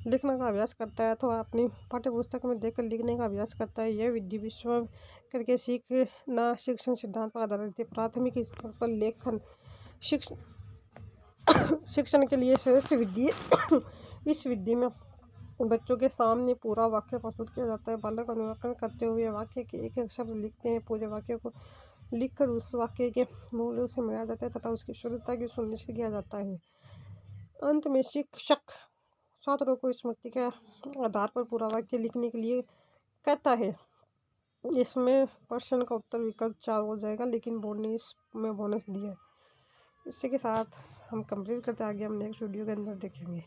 लिखने का अभ्यास करता है अथवा अपनी पाठ्य पुस्तक में देखकर लिखने का अभ्यास करता है। यह विधि विश्व करके सीखना शिक्षण सिद्धांत पर आधारित है। प्राथमिक स्तर पर लेखन शिक्षण के लिए श्रेष्ठ विधि है। इस विधि में बच्चों के सामने पूरा वाक्य प्रस्तुत किया जाता है। बालक अनुवाकरण करते हुए वाक्य के एक एक शब्द लिखते हैं। पूरे वाक्य को लिखकर उस वाक्य के मूल्यों से मिलाया जाता है तथा उसकी शुद्धता की सुनिश्चित किया जाता है। अंत में शिक्षक छात्रों को स्मृति के आधार पर पूरा वाक्य लिखने के लिए कहता है। इसमें प्रश्न का उत्तर विकल्प 4 हो जाएगा, लेकिन बोर्ड ने इसमें बोनस दिया है। इसी के साथ हम कंप्लीट करते आगे हम नेक्स्ट वीडियो के अंदर देखेंगे।